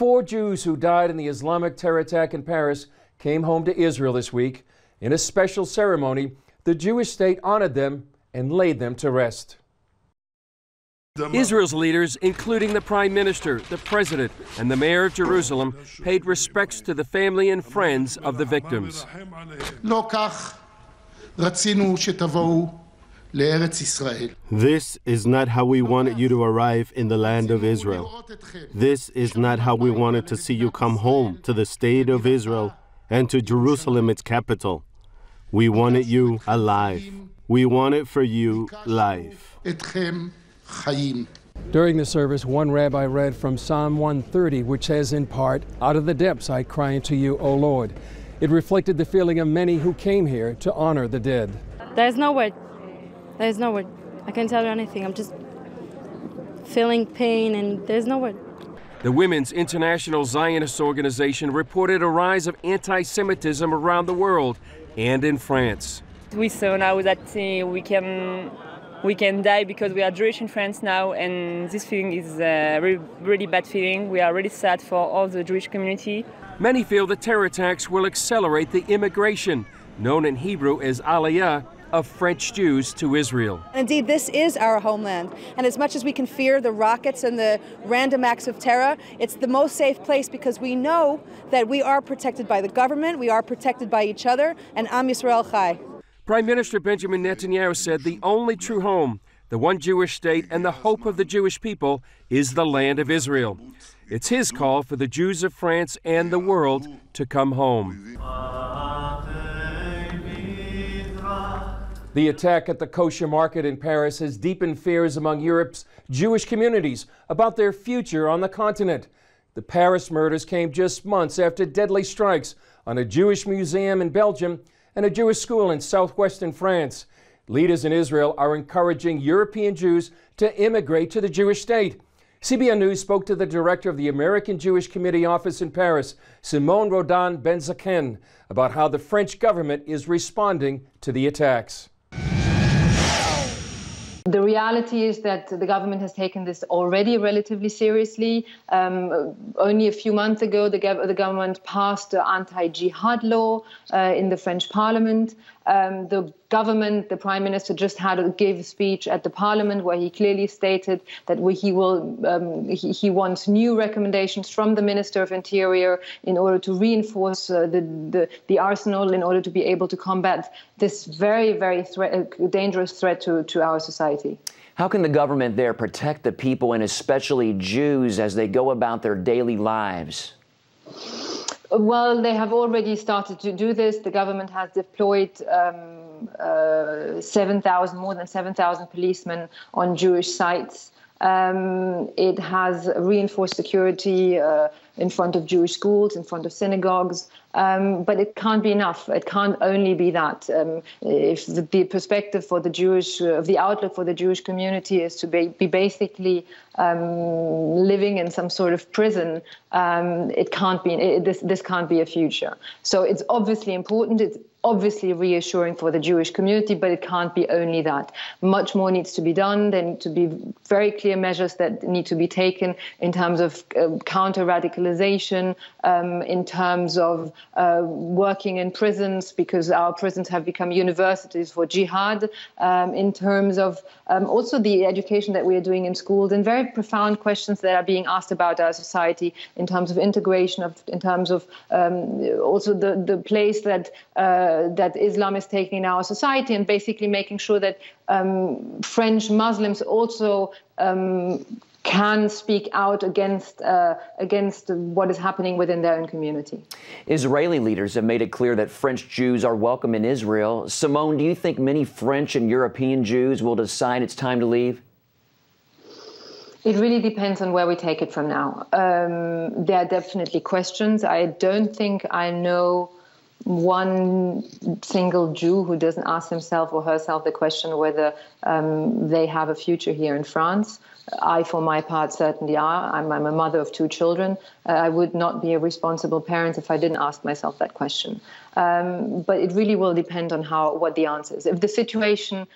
4 Jews who died in the Islamic terror attack in Paris came home to Israel this week. In a special ceremony, the Jewish state honored them and laid them to rest. Israel's leaders, including the Prime Minister, the President, and the Mayor of Jerusalem, paid respects to the family and friends of the victims. This is not how we wanted you to arrive in the land of Israel. This is not how we wanted to see you come home to the state of Israel and to Jerusalem, its capital. We wanted you alive. We wanted for you life. During the service, one rabbi read from Psalm 130, which says in part, "Out of the depths I cry unto you, O Lord." It reflected the feeling of many who came here to honor the dead. There's no word. There's no word. I can't tell you anything. I'm just feeling pain and there's no word. The Women's International Zionist Organization reported a rise of anti-Semitism around the world and in France. We saw now that we can die because we are Jewish in France now, and this feeling is a really bad feeling. We are really sad for all the Jewish community. Many feel the terror attacks will accelerate the immigration, known in Hebrew as aliyah, of French Jews to Israel. Indeed, this is our homeland, and as much as we can fear the rockets and the random acts of terror, it's the most safe place because we know that we are protected by the government, we are protected by each other, and Am Yisrael Chai. Prime Minister Benjamin Netanyahu said the only true home, the one Jewish state and the hope of the Jewish people, is the land of Israel. It's his call for the Jews of France and the world to come home. The attack at the kosher market in Paris has deepened fears among Europe's Jewish communities about their future on the continent. The Paris murders came just months after deadly strikes on a Jewish museum in Belgium and a Jewish school in southwestern France. Leaders in Israel are encouraging European Jews to immigrate to the Jewish state. CBN News spoke to the director of the American Jewish Committee office in Paris, Simone Rodan Ben-Zaken, about how the French government is responding to the attacks. The reality is that the government has taken this already relatively seriously. Only a few months ago, the government passed the anti-jihad law in the French parliament. The government, the prime minister, just gave a speech at the parliament where he clearly stated that he wants new recommendations from the minister of interior in order to reinforce the arsenal in order to be able to combat this very, very dangerous threat to our society. How can the government there protect the people, and especially Jews, as they go about their daily lives? Well, they have already started to do this. The government has deployed more than 7,000 policemen on Jewish sites. It has reinforced security in front of Jewish schools, in front of synagogues, but it can't be enough. It can't only be that. If the perspective for the outlook for the Jewish community is to be basically living in some sort of prison, it can't be. This can't be a future. So it's obviously important. It's obviously reassuring for the Jewish community, but it can't be only that. Much more needs to be done. There need to be very clear measures that need to be taken in terms of counter-radicalization, in terms of working in prisons, because our prisons have become universities for jihad, in terms of also the education that we are doing in schools, and very profound questions that are being asked about our society in terms of integration, in terms of also the place that Islam is taking in our society, and basically making sure that French Muslims also can speak out against what is happening within their own community. Israeli leaders have made it clear that French Jews are welcome in Israel. Simone, do you think many French and European Jews will decide it's time to leave? It really depends on where we take it from now. There are definitely questions. I don't think I know one single Jew who doesn't ask himself or herself the question whether they have a future here in France. I, for my part, certainly are. I'm a mother of 2 children. I would not be a responsible parent if I didn't ask myself that question. But it really will depend on what the answer is. If the situation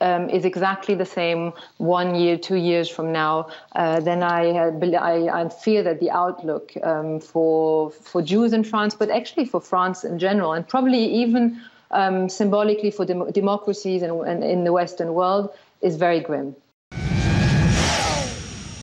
is exactly the same 1 year, 2 years from now, then I fear that the outlook for Jews in France, but actually for France in general, and probably even symbolically for democracies in the Western world, is very grim.